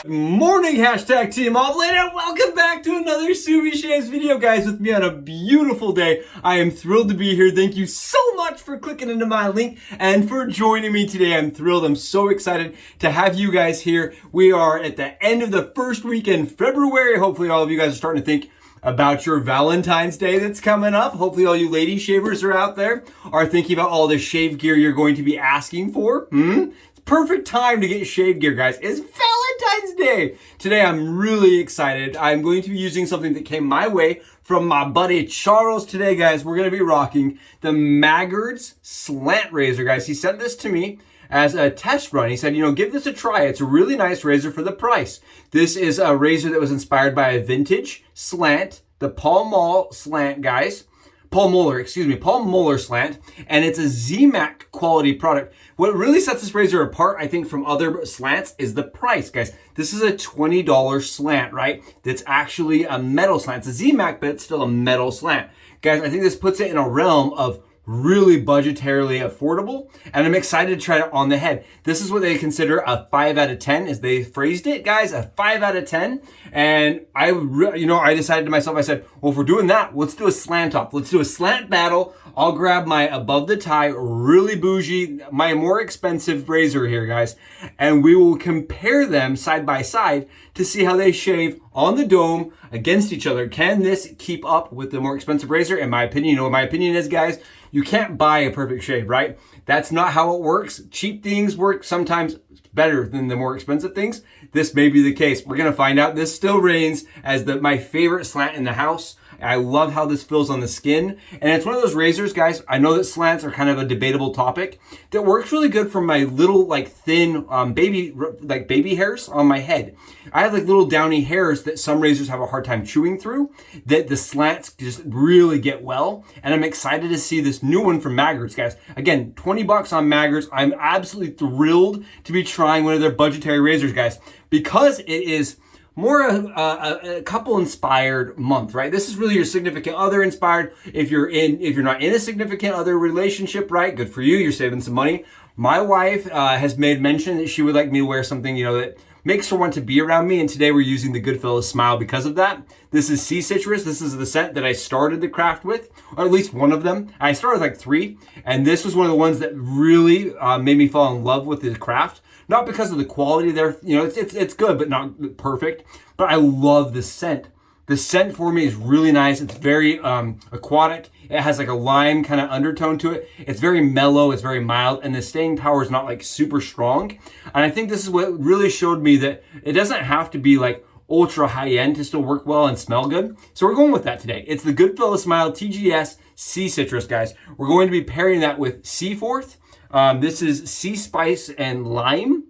Morning, hashtag Team Offlane, and welcome back to another Subi Shaves video, guys, with me on a beautiful day. I am thrilled to be here. Thank you so much for clicking into my link and for joining me today. I'm thrilled. I'm so excited to have you guys here. We are at the end of the first week in February. Hopefully all of you guys are starting to think about your Valentine's Day that's coming up. Hopefully all you lady shavers are out there are thinking about all the shave gear you're going to be asking for. Perfect time to get shave gear, guys. It's Valentine's Day. Today I'm really excited. I'm going to be using something that came my way from my buddy Charles today, guys. We're going to be rocking the Maggards Slant razor, guys. He sent this to me as a test run. He said, give this a try. It's a really nice razor for the price. This is a razor that was inspired by a vintage slant, the Paul Moller slant, and it's a ZMAC quality product. What really sets this razor apart, I think, from other slants is the price, guys. This is a $20 slant, right? That's actually a metal slant. It's a ZMAC, but it's still a metal slant. Guys, I think this puts it in a realm of really budgetarily affordable, and I'm excited to try it on the head. This is what they consider a 5 out of 10, as they phrased it, guys, a 5 out of 10. And I decided to myself, I said, well, if we're doing that, let's do a slant off. Let's do a slant battle. I'll grab my above the tie, really bougie, my more expensive razor here, guys, and we will compare them side by side to see how they shave on the dome against each other. Can this keep up with the more expensive razor? In my opinion, you know what my opinion is, guys? You can't buy a perfect shave, right? That's not how it works. Cheap things work sometimes better than the more expensive things. This may be the case. We're gonna find out. This still reigns as my favorite slant in the house. I love how this feels on the skin. And it's one of those razors, guys, I know that slants are kind of a debatable topic, that works really good for my little thin baby hairs on my head. I have little downy hairs that some razors have a hard time chewing through, that the slants just really get well. And I'm excited to see this new one from Maggards, guys. Again, 20 bucks on Maggards. I'm absolutely thrilled to be trying one of their budgetary razors, guys, because it is more a couple inspired month, right? This is really your significant other inspired. If you're not in a significant other relationship, right? Good for you. You're saving some money. My wife has made mention that she would like me to wear something, that makes her want to be around me. And today we're using the Goodfellas Smile because of that. This is Sea Citrus. This is the scent that I started the craft with, or at least one of them. I started with 3, and this was one of the ones that really made me fall in love with the craft. Not because of the quality there, it's good, but not perfect. But I love the scent. The scent for me is really nice. It's very aquatic. It has a lime kind of undertone to it. It's very mellow. It's very mild. And the staying power is not super strong. And I think this is what really showed me that it doesn't have to be ultra high end to still work well and smell good. So we're going with that today. It's the Goodfellas Smile TGS Sea Citrus, guys. We're going to be pairing that with Seaforth. This is Sea Spice Lime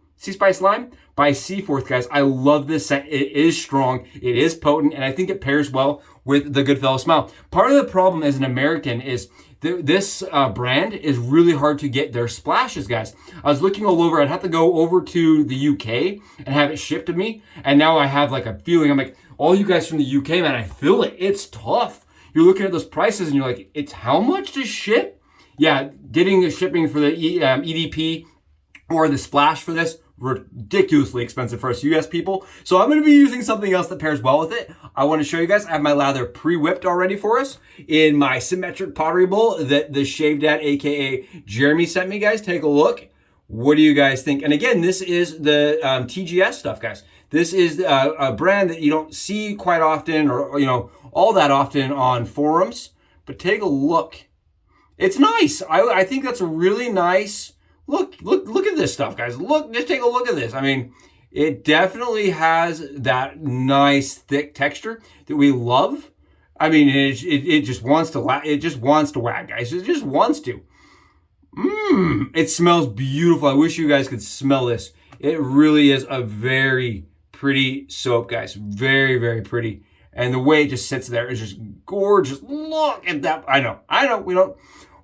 by Seaforth, guys. I love this scent. It is strong, it is potent, and I think it pairs well with the Goodfellas Smile. Part of the problem as an American is this brand is really hard to get their splashes, guys. I was looking all over. I'd have to go over to the UK and have it shipped to me, and now I have a feeling. I'm all you guys from the UK, man, I feel it. It's tough. You're looking at those prices and you're it's how much to ship? Yeah, getting the shipping for the EDP or the splash for this, ridiculously expensive for us US people. So I'm going to be using something else that pairs well with it. I want to show you guys, I have my lather pre-whipped already for us in my symmetric pottery bowl that the Shave Dad, aka Jeremy, sent me, guys. Take a look. What do you guys think? And again, this is the TGS stuff, guys. This is a brand that you don't see quite often or all that often on forums, but take a look. It's nice. I think that's a really nice look at this stuff, guys. Just take a look at this. I mean, it definitely has that nice thick texture that we love. I mean, it just wants to wag, guys. It just wants to. It smells beautiful. I wish you guys could smell this. It really is a very pretty soap, guys. Very, very pretty. And the way it just sits there is just gorgeous. Look at that. I know.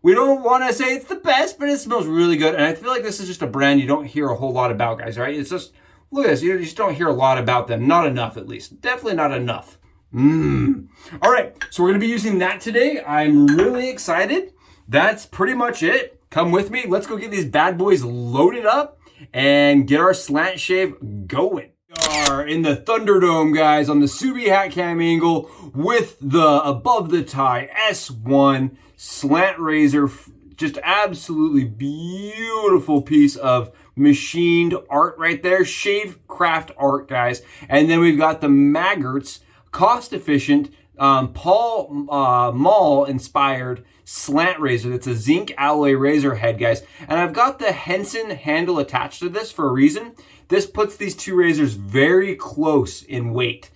We don't want to say it's the best, but it smells really good. And I feel like this is just a brand you don't hear a whole lot about, guys, right? It's just, look at this. You just don't hear a lot about them. Not enough, at least. Definitely not enough. All right, so we're going to be using that today. I'm really excited. That's pretty much it. Come with me. Let's go get these bad boys loaded up and get our slant shave going. Are in the Thunderdome, guys, on the Subi hat cam angle with the above the tie S1 slant razor. Just absolutely beautiful piece of machined art right there. Shave craft art, guys. And then we've got the Maggards cost efficient Paul Mall inspired slant razor. That's a zinc alloy razor head, guys. And I've got the Henson handle attached to this for a reason. This puts these two razors very close in weight.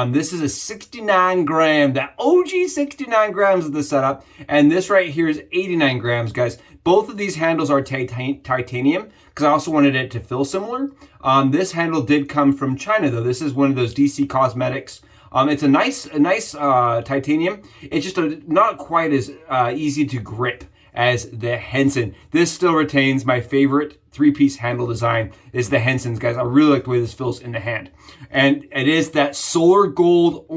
This is a 69 gram, that OG 69 grams of the setup. And this right here is 89 grams, guys. Both of these handles are titanium because I also wanted it to feel similar. This handle did come from China though. This is one of those DC Cosmetics. It's a nice titanium. It's just not quite as easy to grip as the Henson. This still retains my favorite three-piece handle design is the Henson's, guys. I really like the way this feels in the hand. And it is that solar gold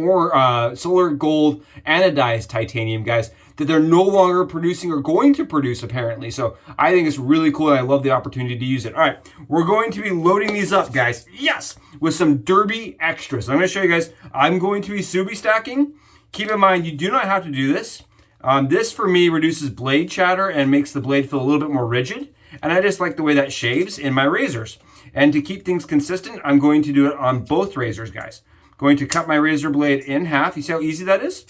anodized titanium, guys, that they're no longer producing or going to produce apparently. So I think it's really cool and I love the opportunity to use it. All right, we're going to be loading these up, guys. Yes, with some Derby extras. I'm gonna show you guys, I'm going to be Subi stacking. Keep in mind, you do not have to do this. This for me reduces blade chatter and makes the blade feel a little bit more rigid. And I just like the way that shaves in my razors. And to keep things consistent, I'm going to do it on both razors, guys. I'm going to cut my razor blade in half. You see how easy that is?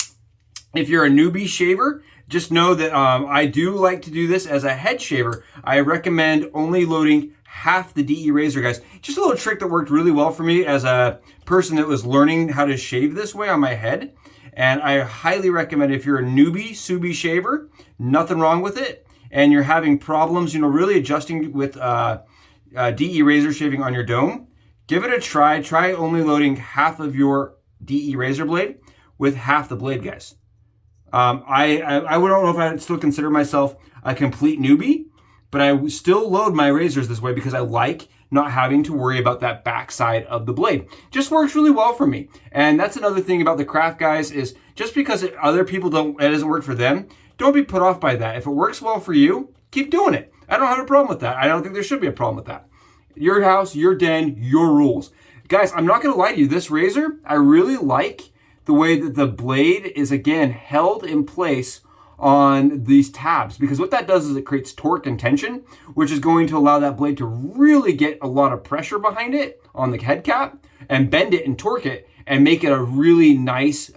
If you're a newbie shaver, just know that I do like to do this as a head shaver. I recommend only loading half the DE razor, guys. Just a little trick that worked really well for me as a person that was learning how to shave this way on my head. And I highly recommend if you're a newbie Subi shaver, nothing wrong with it. And you're having problems, really adjusting with DE razor shaving on your dome, give it a try. Try only loading half of your DE razor blade with half the blade, guys. I don't know if I'd still consider myself a complete newbie, but I still load my razors this way because I like not having to worry about that backside of the blade. Just works really well for me. And that's another thing about the craft, guys, is just because other people it doesn't work for them, don't be put off by that. If it works well for you, keep doing it. I don't have a problem with that. I don't think there should be a problem with that. Your house, your den, your rules. Guys, I'm not gonna lie to you, this razor, I really like the way that the blade is, again, held in place on these tabs, because what that does is it creates torque and tension, which is going to allow that blade to really get a lot of pressure behind it on the head cap and bend it and torque it and make it a really nice,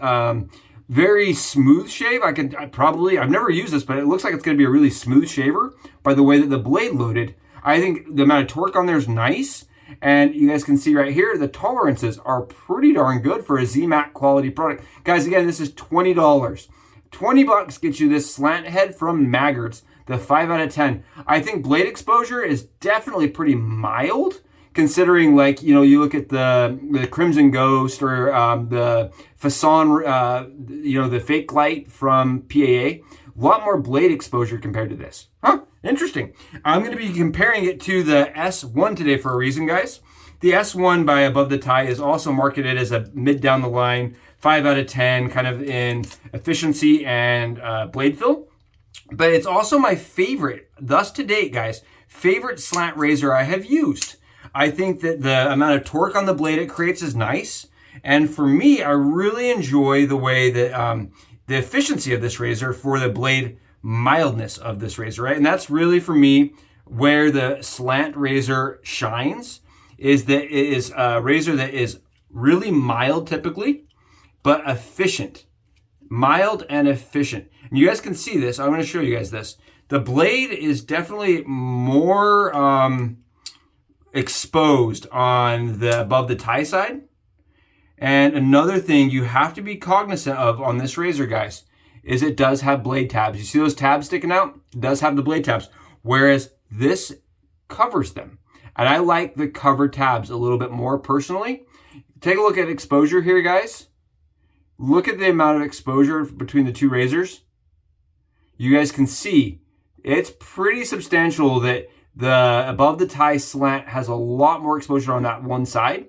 very smooth shave. I've never used this, but it looks like it's going to be a really smooth shaver by the way that the blade loaded. I think the amount of torque on there is nice. And you guys can see right here, the tolerances are pretty darn good for a ZMAC quality product. Guys, again, this is $20. 20 bucks gets you this slant head from Maggards, the 5 out of 10. I think blade exposure is definitely pretty mild, considering, like, you look at the Crimson Ghost or the Fason, the fake light from PAA. A lot more blade exposure compared to this. Huh? Interesting. I'm going to be comparing it to the S1 today for a reason, guys. The S1 by Above the Tie is also marketed as a mid down the line, 5 out of 10, kind of in efficiency and blade fill. But it's also my favorite, thus to date, guys, favorite slant razor I have used. I think that the amount of torque on the blade it creates is nice. And for me, I really enjoy the way that the efficiency of this razor for the blade mildness of this razor, right? And that's really, for me, where the slant razor shines, is that it is a razor that is really mild typically, but efficient. Mild and efficient. And you guys can see this. I'm going to show you guys this. The blade is definitely more exposed on the above the tie side. And another thing you have to be cognizant of on this razor, guys, is it does have blade tabs. You see those tabs sticking out? It does have the blade tabs, whereas this covers them. And I like the cover tabs a little bit more personally. Take a look at exposure here, guys. Look at the amount of exposure between the two razors. You guys can see it's pretty substantial that the above the tie slant has a lot more exposure on that one side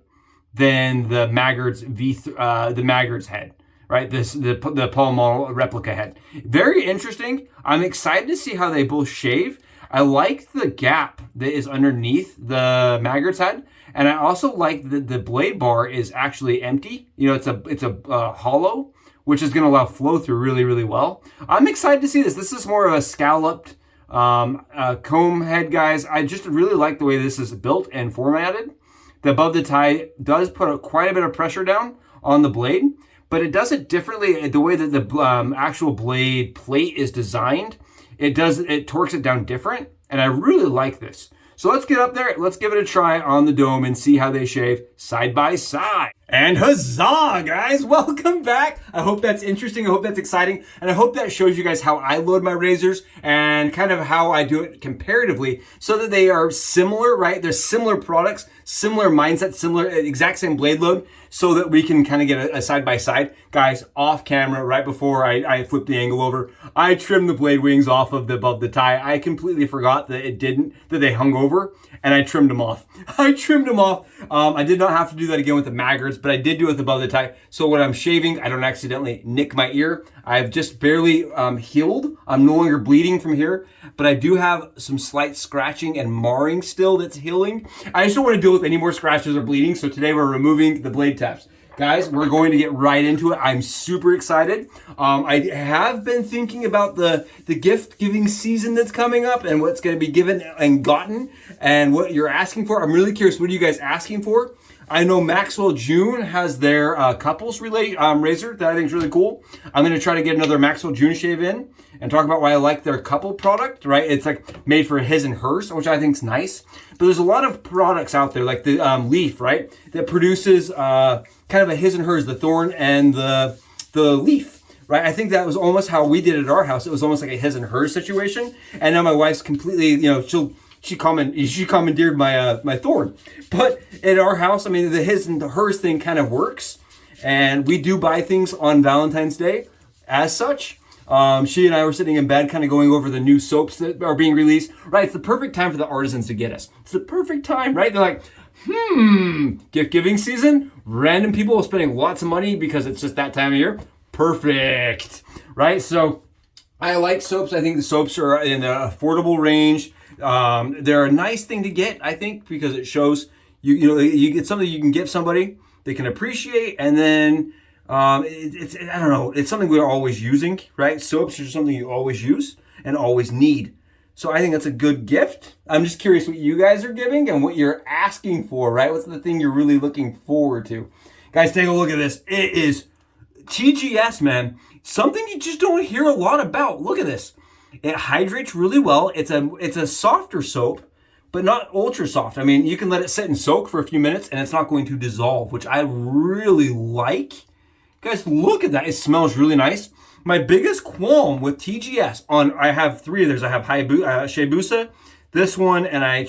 than the Maggards Maggards head, right? The Paul Mall replica head. Very interesting. I'm excited to see how they both shave. I like the gap that is underneath the Maggards head. And I also like that the blade bar is actually empty. You know, it's a hollow, which is going to allow flow through really, really well. I'm excited to see this. This is more of a scalloped comb head, guys. I just really like the way this is built and formatted. The above the tie does put quite a bit of pressure down on the blade, but it does it differently. The way that the actual blade plate is designed, it torques it down different, and I really like this. So let's get up there, let's give it a try on the dome and see how they shave side by side. And huzzah, guys, welcome back. I hope that's interesting, I hope that's exciting, and I hope that shows you guys how I load my razors and kind of how I do it comparatively so that they are similar, right? They're similar products, similar mindset, similar, exact same blade load, so that we can kind of get a side by side. Guys, off camera, right before I flip the angle over, I trimmed the blade wings off of the above the tie. I completely forgot that that they hung over, and I trimmed them off. I trimmed them off. I did not have to do that again with the Maggards, but I did do it with above the tie. So when I'm shaving, I don't accidentally nick my ear. I've just barely healed. I'm no longer bleeding from here, but I do have some slight scratching and marring still that's healing. I just don't want to deal with any more scratches or bleeding, so today we're removing the blade tabs. Guys, we're going to get right into it. I'm super excited. I have been thinking about the gift giving season that's coming up and what's going to be given and gotten and what you're asking for. I'm really curious, what are you guys asking for? I know Maxwell June has their couples razor that I think is really cool. I'm going to try to get another Maxwell June shave in and talk about why I like their couple product, right? It's like made for his and hers, which I think is nice. But there's a lot of products out there, like the Leaf, right? That produces kind of a his and hers, the thorn and the leaf, right? I think that was almost how we did it at our house. It was almost like a his and hers situation. And now my wife's completely, you know, she commandeered my thorn. But at our house, I mean, the his and the hers thing kind of works. And we do buy things on Valentine's Day as such. She and I were sitting in bed kind of going over the new soaps that are being released. Right, it's the perfect time for the artisans to get us. It's the perfect time, right? They're like, gift giving season, random people are spending lots of money because it's just that time of year. Perfect, right? So I like soaps. I think the soaps are in an affordable range. They're a nice thing to get, I think, because it shows you get something you can give somebody they can appreciate, and then it's I don't know, it's something we're always using, right? Soaps are something you always use and always need. So I think that's a good gift. I'm just curious what you guys are giving and what you're asking for, right? What's the thing you're really looking forward to? Guys, take a look at this. It is TGS, man. Something you just don't hear a lot about. Look at this. It hydrates really well. It's a softer soap, but not ultra soft. I mean, you can let it sit and soak for a few minutes and it's not going to dissolve, which I really like. Guys, look at that. It smells really nice. My biggest qualm with TGS I have three of theirs. I have Shibuya, this one, and I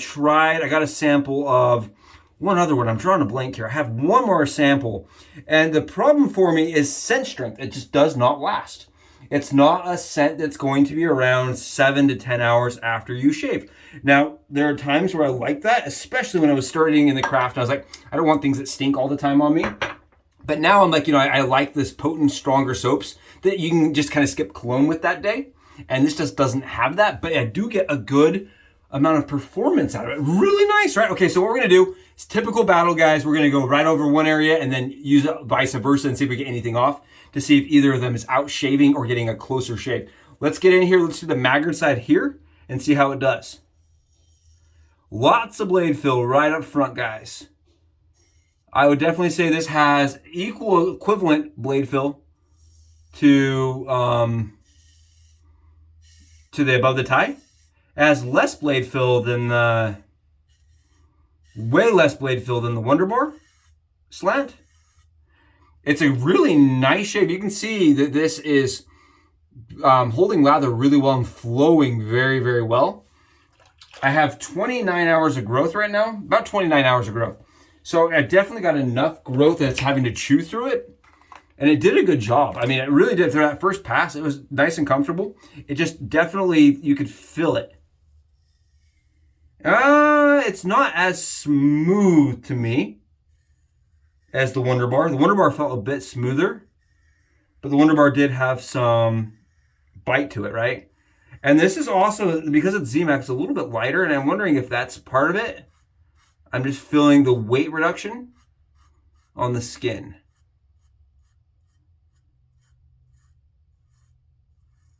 got a sample of one other one. I'm drawing a blank here. I have one more sample. And the problem for me is scent strength. It just does not last. It's not a scent that's going to be around 7 to 10 hours after you shave. Now, there are times where I like that, especially when I was starting in the craft. I was like, I don't want things that stink all the time on me. But now I'm like, I like this potent, stronger soaps that you can just kind of skip cologne with that day. And this just doesn't have that, but I do get a good amount of performance out of it. Really nice, right? Okay, so what we're gonna do is typical battle, guys. We're gonna go right over one area and then use it vice versa and see if we get anything off to see if either of them is out shaving or getting a closer shave. Let's get in here. Let's do the Maggard side here and see how it does. Lots of blade fill right up front, guys. I would definitely say this has equivalent blade fill to the above the tie. It has less blade fill than way less blade fill than the Maggards Slant. It's a really nice shave. You can see that this is holding lather really well and flowing very, very well. I have 29 hours of growth right now, about 29 hours of growth. So I definitely got enough growth that it's having to chew through it. And it did a good job. I mean, it really did. For that first pass, it was nice and comfortable. It just definitely, you could feel it. It's not as smooth to me as the Maggards. The Maggards felt a bit smoother, but the Maggards did have some bite to it, right? And this is also, because it's Z-Max, it's a little bit lighter, and I'm wondering if that's part of it. I'm just feeling the weight reduction on the skin.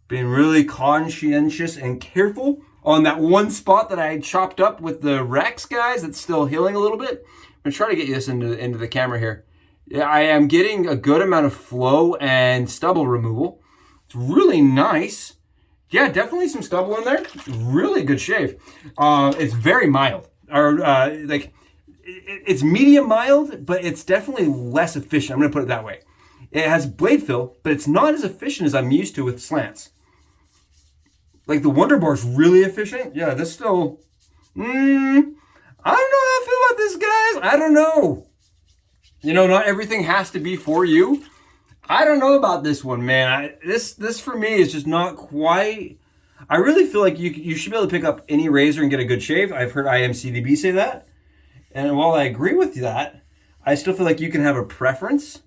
Being really conscientious and careful on that one spot that I had chopped up with the Rex, guys. It's still healing a little bit. I'm gonna try to get this into the camera here. Yeah, I am getting a good amount of flow and stubble removal. It's really nice. Yeah, definitely some stubble in there. Really good shave. It's very mild, or it's medium mild, but it's definitely less efficient. I'm gonna put it that way. It has blade fill, but it's not as efficient as I'm used to with slants. Like the Wonder Bar is really efficient. Yeah, this still, I don't know how I feel about this, guys. I don't know. You know, not everything has to be for you. I don't know about this one, man. This for me is just not quite. I really feel like you should be able to pick up any razor and get a good shave. I've heard IMCDB say that. And while I agree with that, I still feel like you can have a preference.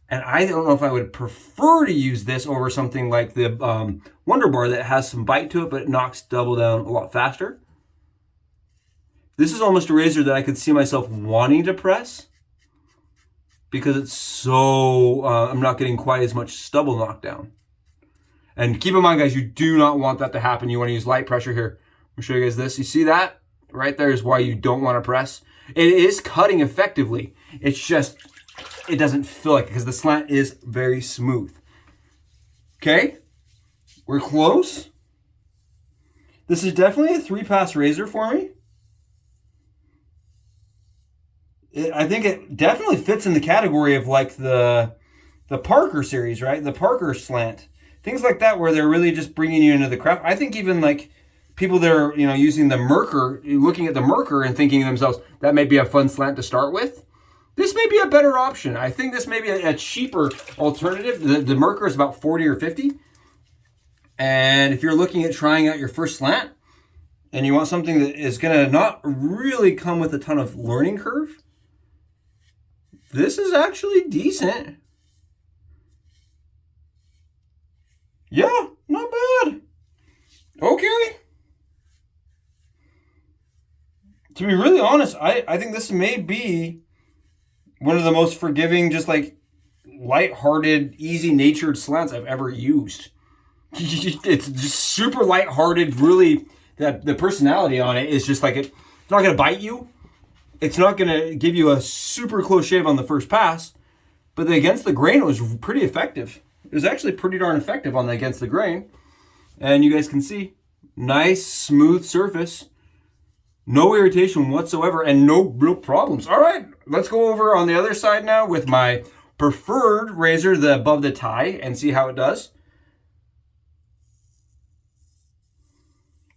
And I don't know if I would prefer to use this over something like the Wonder Bar that has some bite to it, but it knocks double down a lot faster. This is almost a razor that I could see myself wanting to press because it's so, I'm not getting quite as much stubble knockdown. And keep in mind, guys, you do not want that to happen. You want to use light pressure here. I'll show you guys this. You see that? Right there is why you don't want to press. It is cutting effectively. It's just, it doesn't feel like it because the slant is very smooth. Okay, we're close. This is definitely a 3-pass razor for me. I think it definitely fits in the category of like the Parker series, right? The Parker Slant. Things like that where they're really just bringing you into the craft. I think even like people that are, you know, using the Merker, looking at the Merker and thinking to themselves, that may be a fun slant to start with. This may be a better option. I think this may be a cheaper alternative. The Merker is about 40 or 50. And if you're looking at trying out your first slant and you want something that is going to not really come with a ton of learning curve, this is actually decent. Yeah, not bad. Okay. To be really honest, I think this may be one of the most forgiving, just like light-hearted, easy-natured slants I've ever used. It's just super light-hearted, really, the personality on it is just like it's not going to bite you. It's not going to give you a super close shave on the first pass, but against the grain, it was pretty effective. It was actually pretty darn effective on the against the grain. And you guys can see, nice, smooth surface. No irritation whatsoever and no real problems. All right, let's go over on the other side now with my preferred razor, the above the tie, and see how it does.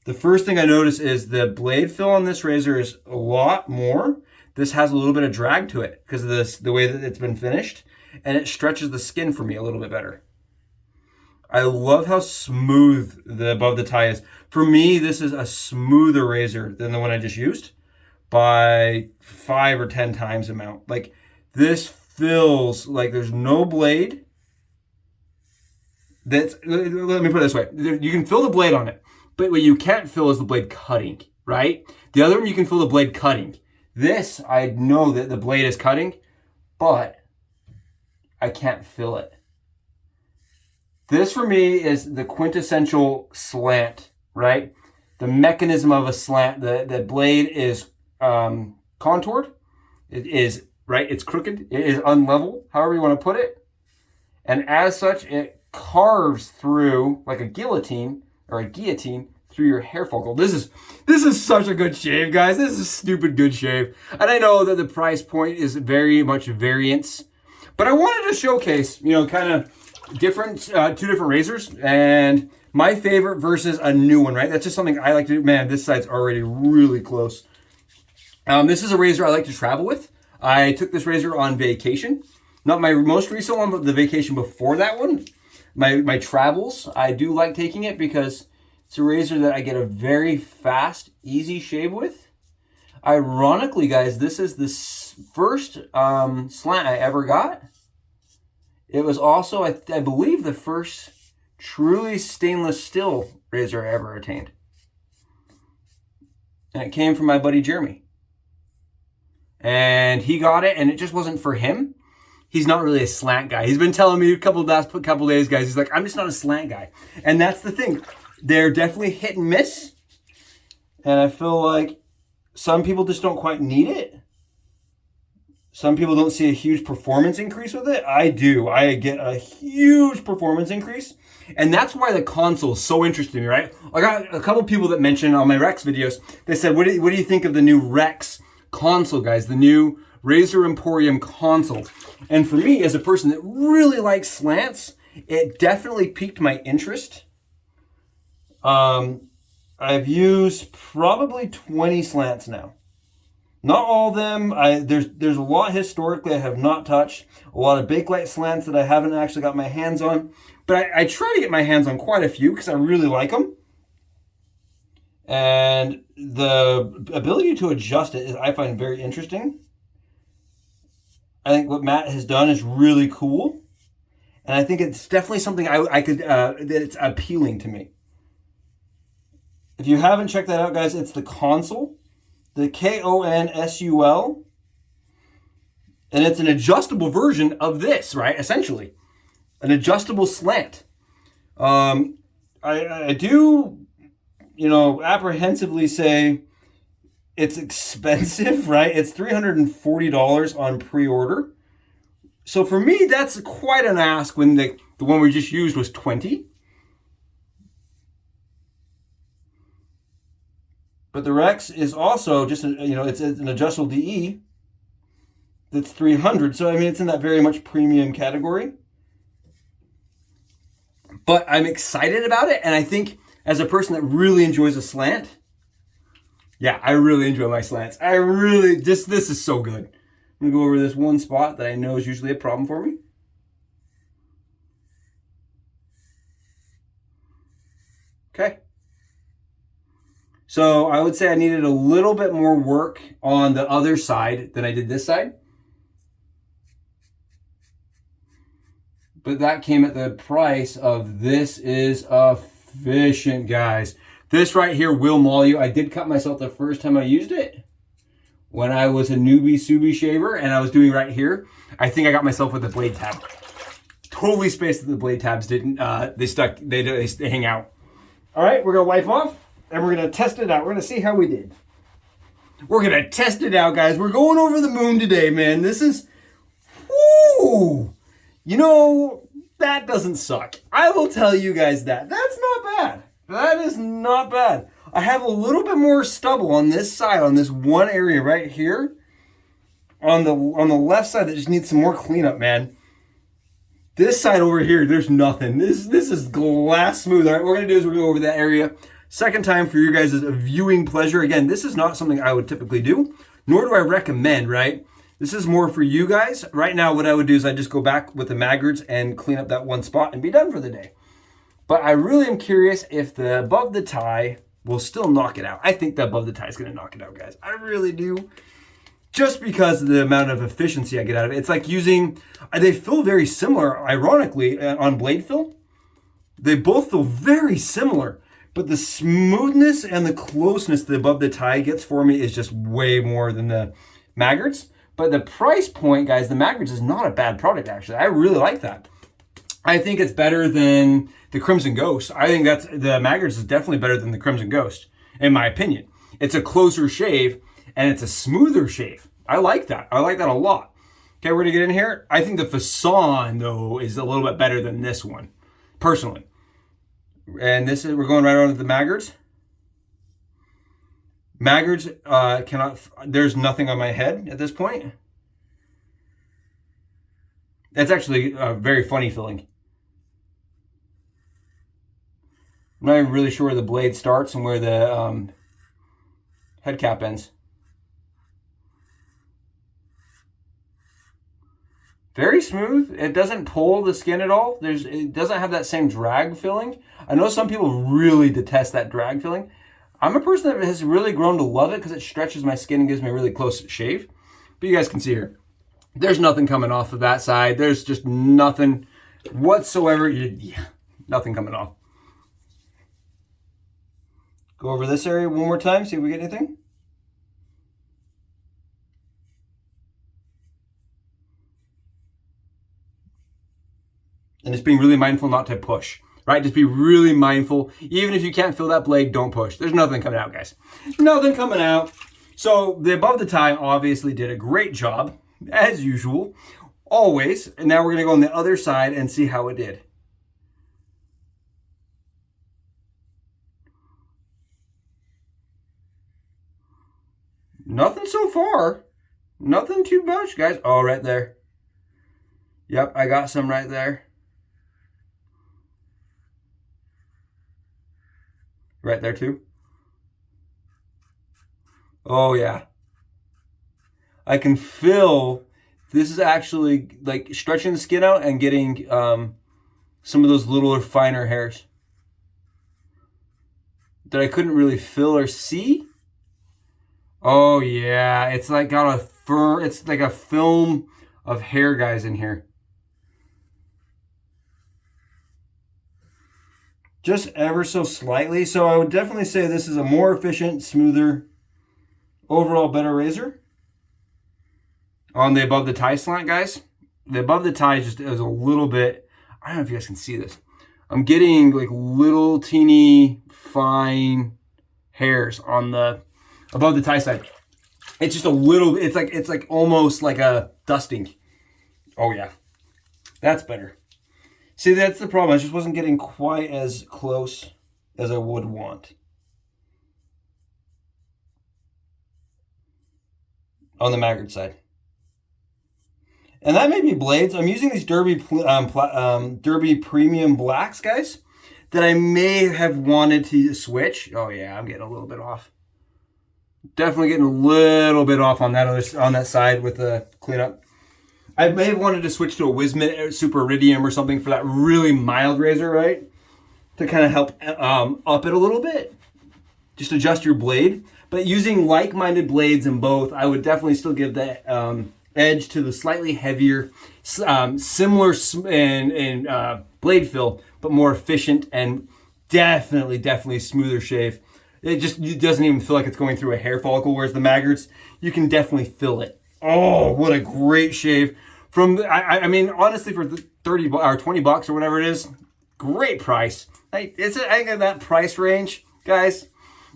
The first thing I notice is the blade fill on this razor is a lot more. This has a little bit of drag to it because of the way that it's been finished, and it stretches the skin for me a little bit better. I love how smooth the above the tie is. For me, this is a smoother razor than the one I just used by 5 or 10 times amount. Like this feels like there's no blade. Let me put it this way. You can feel the blade on it, but what you can't feel is the blade cutting, right? The other one, you can feel the blade cutting. This, I know that the blade is cutting, but I can't feel it. This for me is the quintessential slant, right? The mechanism of a slant. The blade is contoured. It is, right? It's crooked. It is unlevel, however you want to put it. And as such, it carves through like a guillotine through your hair follicle. This is such a good shave, guys. This is a stupid good shave. And I know that the price point is very much variance, but I wanted to showcase, you know, kind of different, 2 different razors and my favorite versus a new one, right? That's just something I like to do. Man, this side's already really close. This is a razor I like to travel with. I took this razor on vacation. Not my most recent one, but the vacation before that one. My travels, I do like taking it because it's a razor that I get a very fast, easy shave with. Ironically, guys, this is the first slant I ever got. It was also, I believe, the first truly stainless steel razor I ever attained. And it came from my buddy Jeremy. And he got it, and it just wasn't for him. He's not really a slant guy. He's been telling me a couple days, guys, he's like, I'm just not a slant guy. And that's the thing. They're definitely hit and miss. And I feel like some people just don't quite need it. Some people don't see a huge performance increase with it. I do. I get a huge performance increase. And that's why the console is so interesting to me, right? I got a couple people that mentioned on my Rex videos, they said, what do you think of the new Rex console, guys? The new Razor Emporium console. And for me, as a person that really likes slants, it definitely piqued my interest. I've used probably 20 slants now. Not all of them. There's a lot historically I have not touched. A lot of Bakelite slants that I haven't actually got my hands on. But I try to get my hands on quite a few because I really like them. And the ability to adjust it is, I find, very interesting. I think what Matt has done is really cool. And I think it's definitely something I could, that it's appealing to me. If you haven't checked that out, guys, it's the console. The KONSUL. And it's an adjustable version of this, right? Essentially. An adjustable slant. I do, apprehensively say it's expensive, right? It's $340 on pre-order. So for me, that's quite an ask when the one we just used was $20. But the Rex is also just, it's an adjustable DE that's $300. So, it's in that very much premium category. But I'm excited about it. And I think as a person that really enjoys a slant, yeah, I really enjoy my slants. This is so good. I'm going to go over this one spot that I know is usually a problem for me. Okay. So I would say I needed a little bit more work on the other side than I did this side. But that came at the price of this is efficient, guys. This right here will maul you. I did cut myself the first time I used it when I was a newbie Subi shaver, and I was doing right here. I think I got myself with the blade tab. Totally spaced that the blade tabs didn't. They hang out. All right, we're gonna wipe off and we're gonna test it out. We're gonna see how we did. We're gonna test it out, guys. We're going over the moon today, man. This is, whoo! That doesn't suck. I will tell you guys that. That's not bad. That is not bad. I have a little bit more stubble on this side, on this one area right here. On the left side that just needs some more cleanup, man. This side over here, there's nothing. This is glass smooth. All right, what we're going to do is we're going to go over that area. Second time for you guys' viewing pleasure. Again, this is not something I would typically do, nor do I recommend, right? This is more for you guys. Right now, what I would do is I just go back with the Maggards and clean up that one spot and be done for the day. But I really am curious if the above the tie will still knock it out. I think the above the tie is going to knock it out, guys. I really do. Just because of the amount of efficiency I get out of it. It's like using, they feel very similar, ironically, on blade fill. They both feel very similar. But the smoothness and the closeness the above the tie gets for me is just way more than the Maggards. But the price point, guys, the Maggards is not a bad product, actually. I really like that. I think it's better than the Crimson Ghost. I think the Maggards is definitely better than the Crimson Ghost, in my opinion. It's a closer shave, and it's a smoother shave. I like that. I like that a lot. Okay, we're going to get in here. I think the Fasan, though, is a little bit better than this one, personally. And we're going right on to the Maggards. Maggards there's nothing on my head at this point. That's actually a very funny feeling. I'm not even really sure where the blade starts and where the head cap ends. Very smooth. It doesn't pull the skin at all. It doesn't have that same drag feeling. I know some people really detest that drag feeling. I'm a person that has really grown to love it because it stretches my skin and gives me a really close shave. But you guys can see here, there's nothing coming off of that side. There's just nothing whatsoever. Yeah, Nothing coming off. Go over this area one more time, see if we get anything. And just being really mindful not to push, right? Just be really mindful. Even if you can't feel that blade, don't push. There's nothing coming out, guys. Nothing coming out. So the above the tie obviously did a great job, as usual, always. And now we're gonna go on the other side and see how it did. Nothing so far. Nothing too much, guys. Oh, right there. Yep, I got some right there. Right there too. Oh yeah. I can feel this is actually like stretching the skin out and getting some of those littler, finer hairs that I couldn't really feel or see. Oh yeah, it's like got a fur, it's like a film of hair, guys, in here. Just ever so slightly. So I would definitely say this is a more efficient, smoother, overall better razor. On the above the tie slant, guys, the above the tie just is a little bit, I don't know if you guys can see this. I'm getting like little teeny fine hairs on the above the tie side. It's just a little, it's like almost like a dusting. Oh yeah, that's better. See, that's the problem. I just wasn't getting quite as close as I would want. On the Maggard side. And that may be blades. I'm using these Derby Premium Blacks, guys, that I may have wanted to switch. Oh yeah, I'm getting a little bit off. Definitely getting a little bit off on that side with the cleanup. I may have wanted to switch to a Wismit Super Iridium or something for that really mild razor, right? To kind of help up it a little bit. Just adjust your blade. But using like-minded blades in both, I would definitely still give that edge to the slightly heavier, similar in blade fill, but more efficient and definitely smoother shave. It doesn't even feel like it's going through a hair follicle, whereas the Maggards, you can definitely feel it. Oh, what a great shave. I mean, honestly, for 30 or 20 bucks or whatever it is, great price. I think in that price range, guys,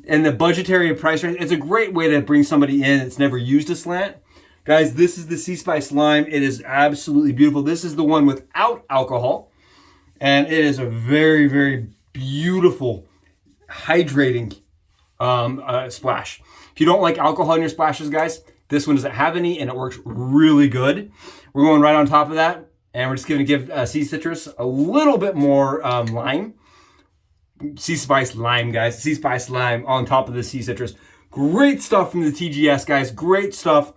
and the budgetary price range, it's a great way to bring somebody in that's never used a slant. Guys, this is the Sea Spice Lime. It is absolutely beautiful. This is the one without alcohol, and it is a very beautiful, hydrating splash. If you don't like alcohol in your splashes, guys, this one doesn't have any, and it works really good. We're going right on top of that, and we're just going to give Sea Citrus a little bit more lime. Sea Spice Lime, guys. Sea Spice Lime on top of the Sea Citrus. Great stuff from the TGS, guys. Great stuff.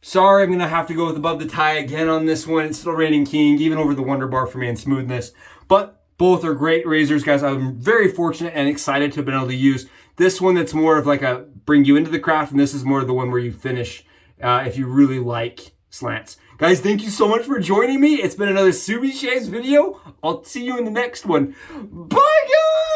Sorry, I'm going to have to go with above the tie again on this one. It's still reigning king, even over the Wonder Bar for me in smoothness. But both are great razors, guys. I'm very fortunate and excited to have been able to use this one that's more of like a bring you into the craft, and this is more of the one where you finish if you really like slants. Guys, thank you so much for joining me. It's been another Subi Shaves video. I'll see you in the next one. Bye, guys!